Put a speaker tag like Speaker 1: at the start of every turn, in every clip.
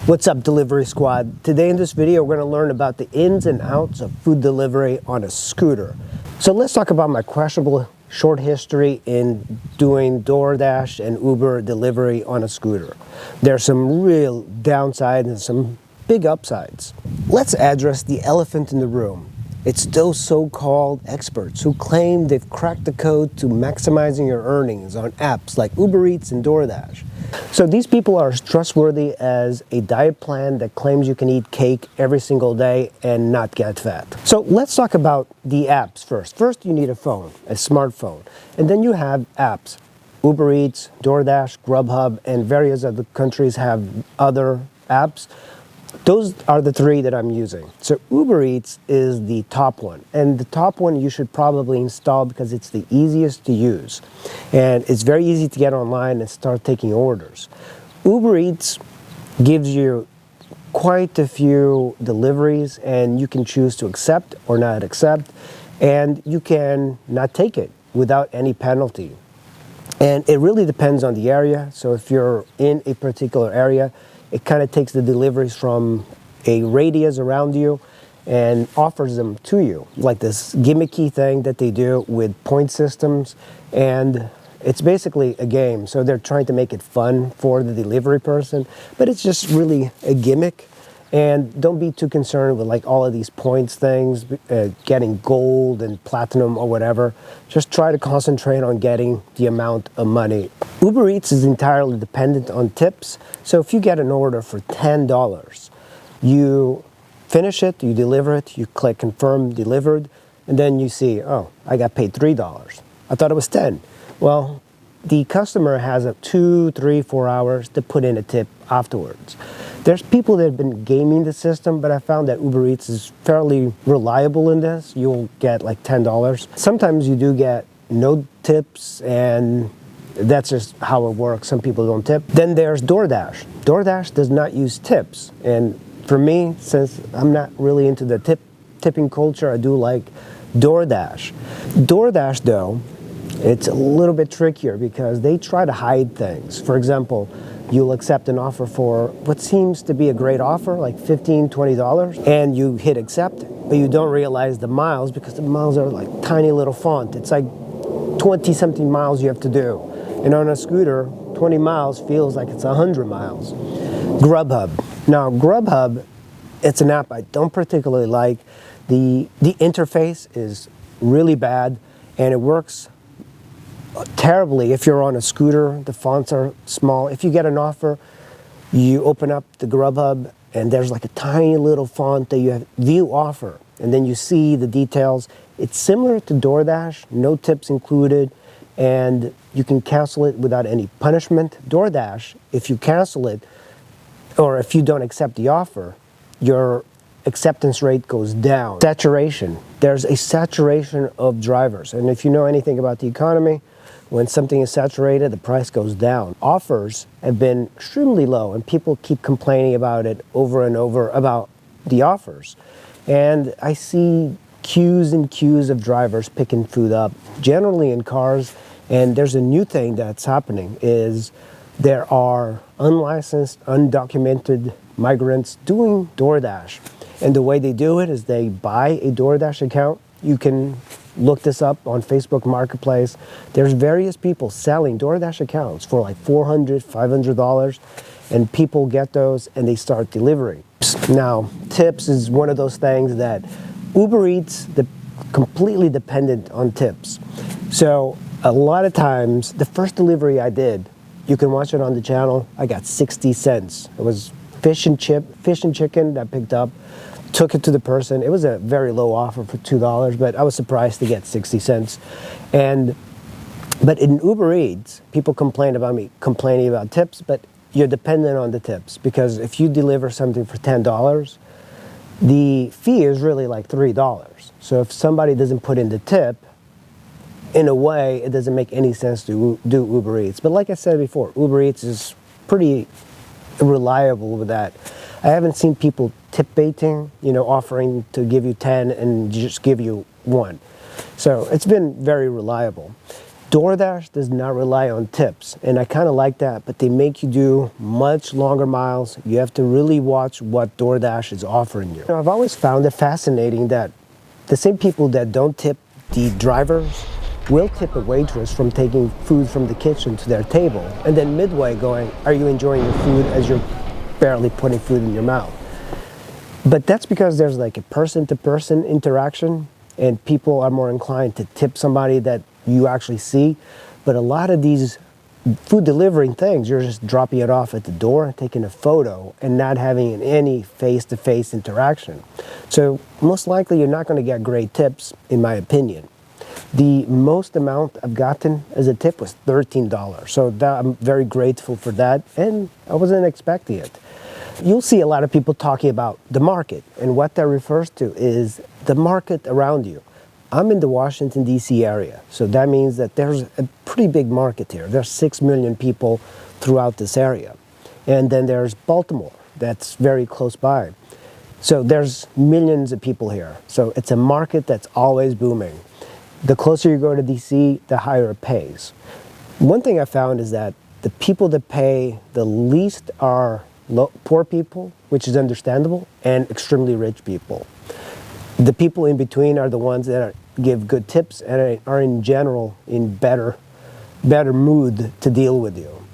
Speaker 1: What's up, Delivery Squad? Today in this video we're going to learn about the ins and outs of food delivery on a scooter. So let's talk about my questionable short history in doing DoorDash and Uber delivery on a scooter. There's some real downsides and some big upsides. Let's address the elephant in the room. It's those so-called experts who claim they've cracked the code to maximizing your earnings on apps like Uber Eats and DoorDash. So these people are as trustworthy as a diet plan that claims you can eat cake every single day and not get fat. So let's talk about the apps first. First, you need a phone, a smartphone, and then you have apps. Uber Eats, DoorDash, Grubhub, and various other countries have other apps. Those are the three that I'm using. So Uber Eats is the top one, and the top one you should probably install because it's the easiest to use and it's very easy to get online and start taking orders. Uber Eats gives you quite a few deliveries and you can choose to accept or not accept, and you can not take it without any penalty. And it really depends on the area. So if you're in a particular area, it kind of takes the deliveries from a radius around you and offers them to you, like this gimmicky thing that they do with point systems. And it's basically a game. So they're trying to make it fun for the delivery person, but it's just really a gimmick. And don't be too concerned with like all of these points things, getting gold and platinum or whatever. Just try to concentrate on getting the amount of money. Uber Eats is entirely dependent on tips. So if you get an order for $10, you finish it, you deliver it, you click confirm delivered, and then you see, oh, I got paid $3. I thought it was 10. Well, the customer has 2, 3, 4 hours to put in a tip afterwards. There's people that have been gaming the system, but I found that Uber Eats is fairly reliable in this. You'll get like $10. Sometimes you do get no tips, and that's just how it works. Some people don't tip. Then there's DoorDash. DoorDash does not use tips. And for me, since I'm not really into the tipping culture, I do like DoorDash. DoorDash, though, it's a little bit trickier because they try to hide things. For example, you'll accept an offer for what seems to be a great offer, like $15, $20, and you hit accept, but you don't realize the miles because the miles are like tiny little font. It's like 20-something miles you have to do. And on a scooter, 20 miles feels like it's 100 miles. Grubhub. Now, Grubhub, it's an app I don't particularly like. The interface is really bad, and it works terribly if you're on a scooter. The fonts are small. If you get an offer, you open up the Grubhub and there's like a tiny little font that you have view offer, and then you see the details. It's similar to DoorDash, no tips included, and you can cancel it without any punishment. DoorDash, if you cancel it or if you don't accept the offer, your acceptance rate goes down. Saturation. There's a saturation of drivers, and if you know anything about the economy, when something is saturated, the price goes down. Offers have been extremely low, and people keep complaining about it over and over about the offers. And I see queues and queues of drivers picking food up, generally in cars. And there's a new thing that's happening is there are unlicensed, undocumented migrants doing DoorDash. And the way they do it is they buy a DoorDash account. You can look this up on Facebook Marketplace. There's various people selling DoorDash accounts for like $400, $500, and people get those and they start delivering. Now, tips is one of those things that Uber Eats, completely dependent on tips. So a lot of times, the first delivery I did, you can watch it on the channel, I got 60 cents. It was fish and chicken that I picked up. Took it to the person. It was a very low offer for $2, but I was surprised to get 60 cents. But in Uber Eats, people complain about me complaining about tips, but you're dependent on the tips because if you deliver something for $10, the fee is really like $3. So if somebody doesn't put in the tip, in a way, it doesn't make any sense to do Uber Eats. But like I said before, Uber Eats is pretty reliable with that. I haven't seen people tip baiting, offering to give you 10 and just give you 1. So it's been very reliable. DoorDash does not rely on tips, and I kind of like that, but they make you do much longer miles. You have to really watch what DoorDash is offering you. I've always found it fascinating that the same people that don't tip the drivers will tip a waitress from taking food from the kitchen to their table, and then midway going, are you enjoying your food, as you're barely putting food in your mouth. But that's because there's like a person-to-person interaction, and people are more inclined to tip somebody that you actually see. But a lot of these food delivering things, you're just dropping it off at the door, taking a photo, and not having any face-to-face interaction. So most likely you're not going to get great tips, in my opinion. The most amount I've gotten as a tip was $13. So I'm very grateful for that, and I wasn't expecting it. You'll see a lot of people talking about the market, and what that refers to is the market around you. I'm in the Washington, D.C. area, so that means that there's a pretty big market here. There's 6 million people throughout this area. And then there's Baltimore, that's very close by. So there's millions of people here. So it's a market that's always booming. The closer you go to D.C., the higher it pays. One thing I found is that the people that pay the least are poor people, which is understandable, and extremely rich people. The people in between are the ones that give good tips and are in general in better mood to deal with you.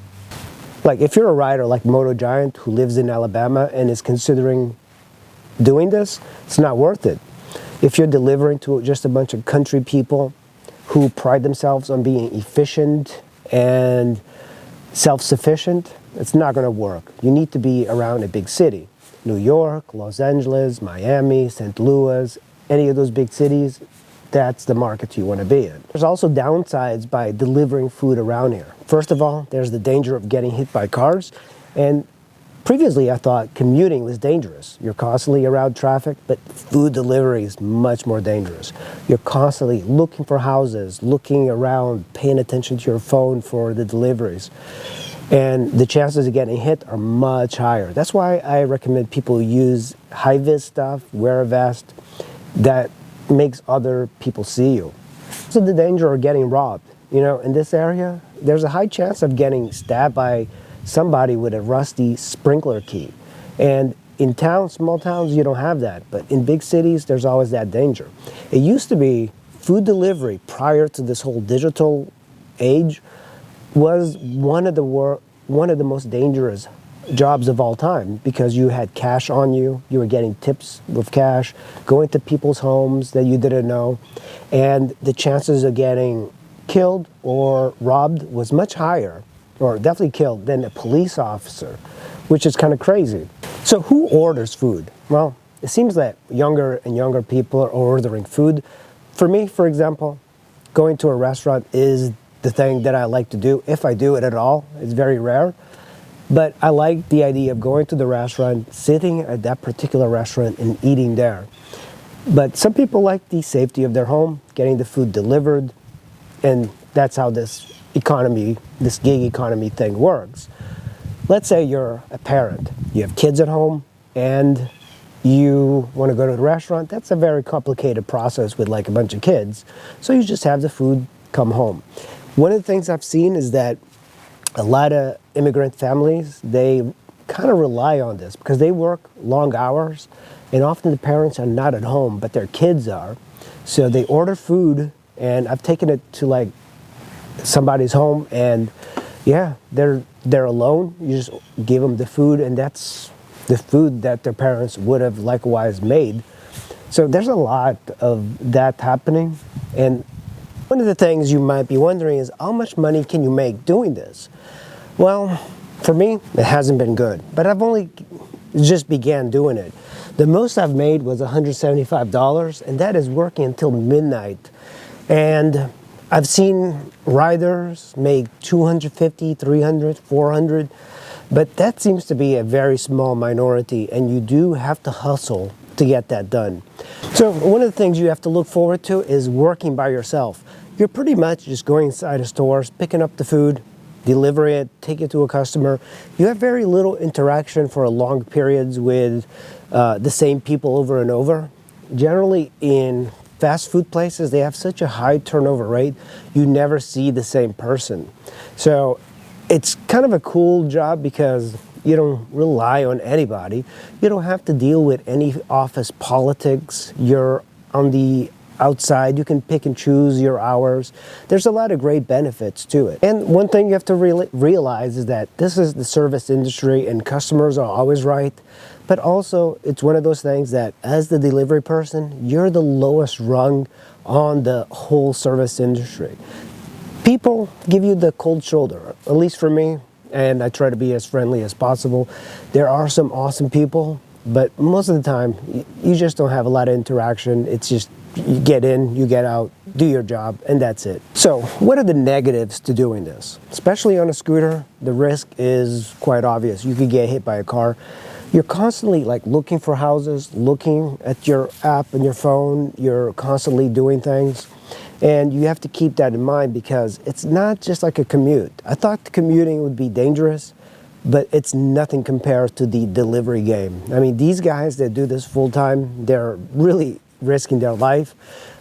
Speaker 1: Like if you're a rider like Moto Giant who lives in Alabama and is considering doing this, it's not worth it. If you're delivering to just a bunch of country people who pride themselves on being efficient and self-sufficient, it's not going to work. You need to be around a big city. New York, Los Angeles, Miami, St. Louis, any of those big cities, that's the market you want to be in. There's also downsides by delivering food around here. First of all, there's the danger of getting hit by cars. And previously I thought commuting was dangerous. You're constantly around traffic, but food delivery is much more dangerous. You're constantly looking for houses, looking around, paying attention to your phone for the deliveries. And the chances of getting hit are much higher. That's why I recommend people use high-vis stuff, wear a vest that makes other people see you. So the danger of getting robbed. You know, in this area, there's a high chance of getting stabbed by somebody with a rusty sprinkler key. And in towns, small towns, you don't have that. But in big cities, there's always that danger. It used to be food delivery prior to this whole digital age was one of the most dangerous jobs of all time, because you had cash on you, you were getting tips with cash, going to people's homes that you didn't know, and the chances of getting killed or robbed was much higher, or definitely killed, than a police officer, which is kind of crazy. So who orders food? Well, it seems that younger and younger people are ordering food. For me, for example, going to a restaurant is the thing that I like to do, if I do it at all. It's very rare. But I like the idea of going to the restaurant, sitting at that particular restaurant and eating there. But some people like the safety of their home, getting the food delivered, and that's how this economy, this gig economy thing works. Let's say you're a parent, you have kids at home, and you want to go to the restaurant. That's a very complicated process with like a bunch of kids. So you just have the food come home. One of the things I've seen is that a lot of immigrant families, they kind of rely on this because they work long hours, and often the parents are not at home, but their kids are. So they order food, and I've taken it to like somebody's home, and yeah, they're alone. You just give them the food, and that's the food that their parents would have likewise made. So there's a lot of that happening. And one of the things you might be wondering is, how much money can you make doing this? Well, for me, it hasn't been good, but I've only just began doing it. The most I've made was $175, and that is working until midnight. And I've seen riders make $250, $300, $400, but that seems to be a very small minority, and you do have to hustle to get that done. So one of the things you have to look forward to is working by yourself. You're pretty much just going inside a store, picking up the food, deliver it, take it to a customer. You have very little interaction for long periods with the same people over and over. Generally in fast food places, they have such a high turnover rate, you never see the same person. So it's kind of a cool job because you don't rely on anybody. You don't have to deal with any office politics. You're on the outside. You can pick and choose your hours. There's a lot of great benefits to it. And one thing you have to realize is that this is the service industry and customers are always right. But also, it's one of those things that as the delivery person, you're the lowest rung on the whole service industry. People give you the cold shoulder, at least for me, and I try to be as friendly as possible. There are some awesome people, but most of the time, you just don't have a lot of interaction. It's just you get in, you get out, do your job, and that's it. So what are the negatives to doing this? Especially on a scooter, the risk is quite obvious. You could get hit by a car. You're constantly like looking for houses, looking at your app and your phone. You're constantly doing things. And you have to keep that in mind because it's not just like a commute. I thought commuting would be dangerous, but it's nothing compared to the delivery game. I mean, these guys that do this full time, they're really risking their life.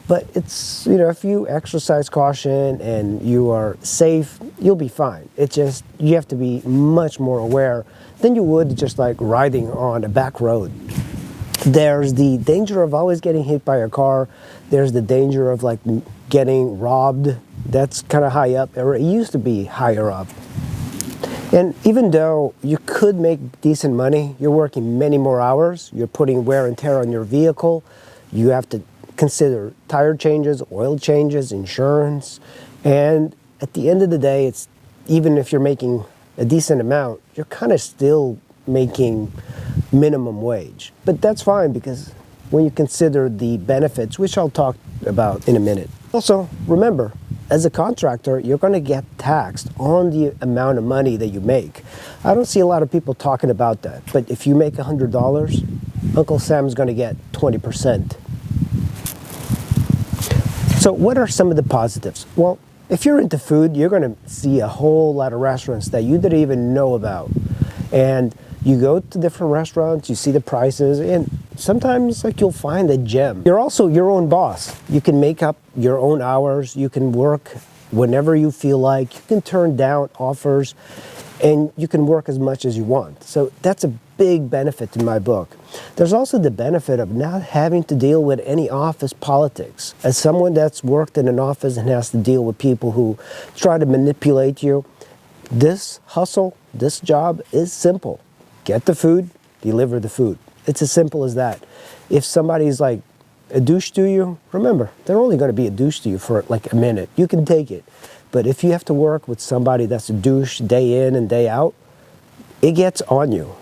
Speaker 1: But it's, you know, if you exercise caution and you are safe, you'll be fine. It's just, you have to be much more aware than you would just like riding on a back road. There's the danger of always getting hit by a car. There's the danger of like getting robbed. That's kind of high up, or it used to be higher up. And even though you could make decent money, you're working many more hours. You're putting wear and tear on your vehicle. You have to consider tire changes, oil changes, insurance. And at the end of the day, it's even if you're making a decent amount, you're kind of still making minimum wage. But that's fine because when you consider the benefits, which I'll talk about in a minute. Also, remember, as a contractor, you're going to get taxed on the amount of money that you make. I don't see a lot of people talking about that, but if you make $100, Uncle Sam's going to get 20%. So what are some of the positives? Well, if you're into food, you're going to see a whole lot of restaurants that you didn't even know about. And you go to different restaurants, you see the prices, and sometimes like you'll find a gem. You're also your own boss. You can make up your own hours. You can work whenever you feel like. You can turn down offers, and you can work as much as you want. So that's a big benefit in my book. There's also the benefit of not having to deal with any office politics. As someone that's worked in an office and has to deal with people who try to manipulate you, this hustle, this job is simple. Get the food, deliver the food. It's as simple as that. If somebody's like a douche to you, remember, they're only going to be a douche to you for like a minute. You can take it. But if you have to work with somebody that's a douche day in and day out, it gets on you.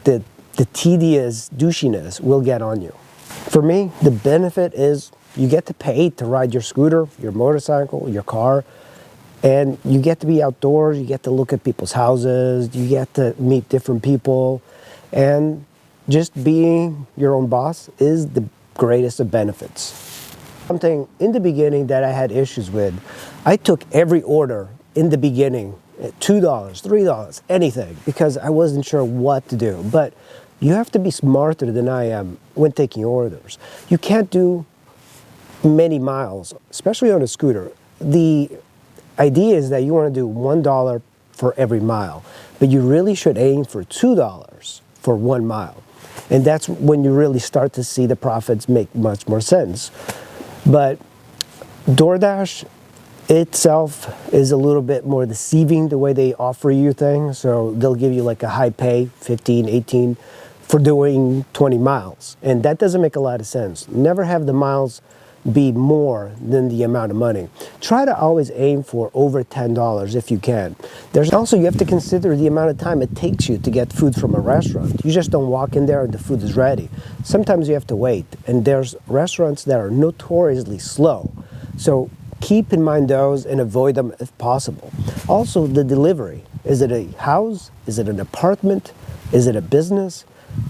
Speaker 1: The tedious douchiness will get on you. For me, the benefit is you get to pay to ride your scooter, your motorcycle, your car, and you get to be outdoors, you get to look at people's houses, you get to meet different people, and just being your own boss is the greatest of benefits. Something in the beginning that I had issues with, I took every order in the beginning at $2, $3, anything, because I wasn't sure what to do. But you have to be smarter than I am when taking orders. You can't do many miles, especially on a scooter. The idea is that you want to do $1 for every mile, but you really should aim for $2 for 1 mile. And that's when you really start to see the profits make much more sense. But DoorDash itself is a little bit more deceiving the way they offer you things. So they'll give you like a high pay, 15, 18, for doing 20 miles. And that doesn't make a lot of sense. Never have the miles be more than the amount of money. Try to always aim for over $10 if you can. There's also, you have to consider the amount of time it takes you to get food from a restaurant. You just don't walk in there and the food is ready. Sometimes you have to wait, and there's restaurants that are notoriously slow. So keep in mind those and avoid them if possible. Also, the delivery. Is it a house? Is it an apartment? Is it a business?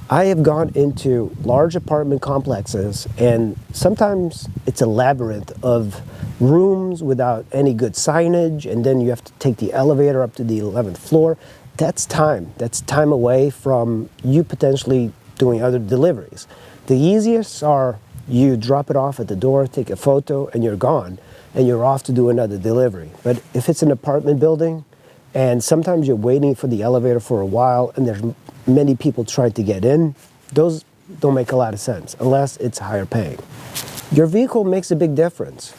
Speaker 1: I have gone into large apartment complexes, and sometimes it's a labyrinth of rooms without any good signage, and then you have to take the elevator up to the 11th floor. That's time. That's time away from you potentially doing other deliveries. The easiest are You drop it off at the door, take a photo, and you're gone, and you're off to do another delivery. But if it's an apartment building, and sometimes you're waiting for the elevator for a while, and there's many people trying to get in, those don't make a lot of sense, unless it's higher paying. Your vehicle makes a big difference.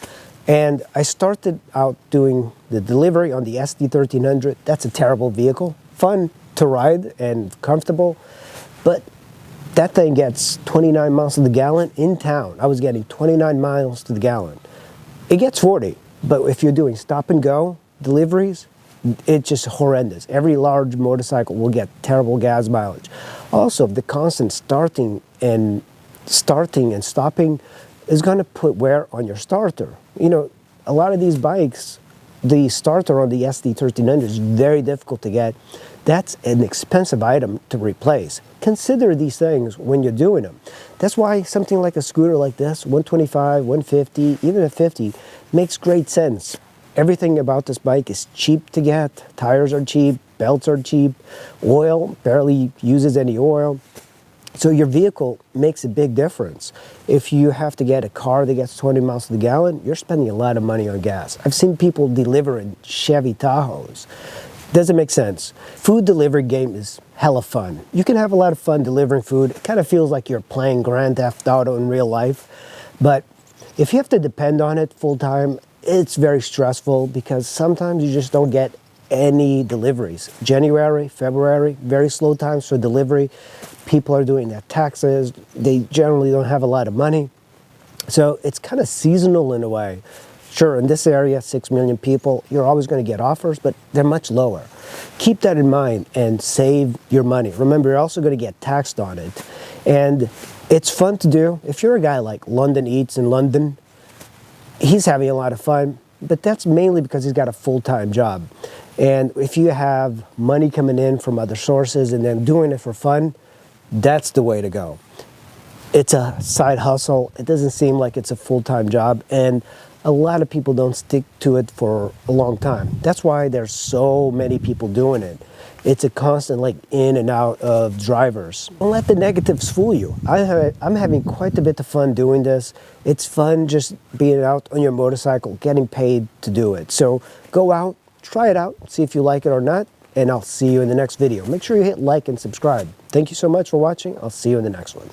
Speaker 1: And I started out doing the delivery on the SD1300. That's a terrible vehicle. Fun to ride and comfortable, but that thing gets 29 miles to the gallon in town. I was getting 29 miles to the gallon. It gets 40, but if you're doing stop and go deliveries, it's just horrendous. Every large motorcycle will get terrible gas mileage. Also, the constant starting and stopping is going to put wear on your starter. You know, a lot of these bikes, the starter on the SD1300 is very difficult to get. That's an expensive item to replace. Consider these things when you're doing them. That's why something like a scooter like this, 125, 150, even a 50, makes great sense. Everything about this bike is cheap to get. Tires are cheap, belts are cheap, oil barely uses any oil. So your vehicle makes a big difference. If you have to get a car that gets 20 miles to the gallon, you're spending a lot of money on gas. I've seen people deliver in Chevy Tahoes. Doesn't make sense. Food delivery game is hella fun. You can have a lot of fun delivering food. It kind of feels like you're playing Grand Theft Auto in real life. But if you have to depend on it full time, it's very stressful because sometimes you just don't get any deliveries. January, February, very slow times for delivery. People are doing their taxes. They generally don't have a lot of money. So it's kind of seasonal in a way. Sure, in this area, 6 million people, you're always going to get offers, but they're much lower. Keep that in mind and save your money. Remember, you're also going to get taxed on it. And it's fun to do. If you're a guy like London Eats in London, he's having a lot of fun, but that's mainly because he's got a full-time job. And if you have money coming in from other sources and then doing it for fun, that's the way to go. It's a side hustle. It doesn't seem like it's a full-time job, and a lot of people don't stick to it for a long time. That's why there's so many people doing it. It's a constant like in and out of drivers. Don't let the negatives fool you. I'm having quite a bit of fun doing this. It's fun just being out on your motorcycle, getting paid to do it. So go out, try it out, see if you like it or not, and I'll see you in the next video. Make sure you hit like and subscribe. Thank you so much for watching. I'll see you in the next one.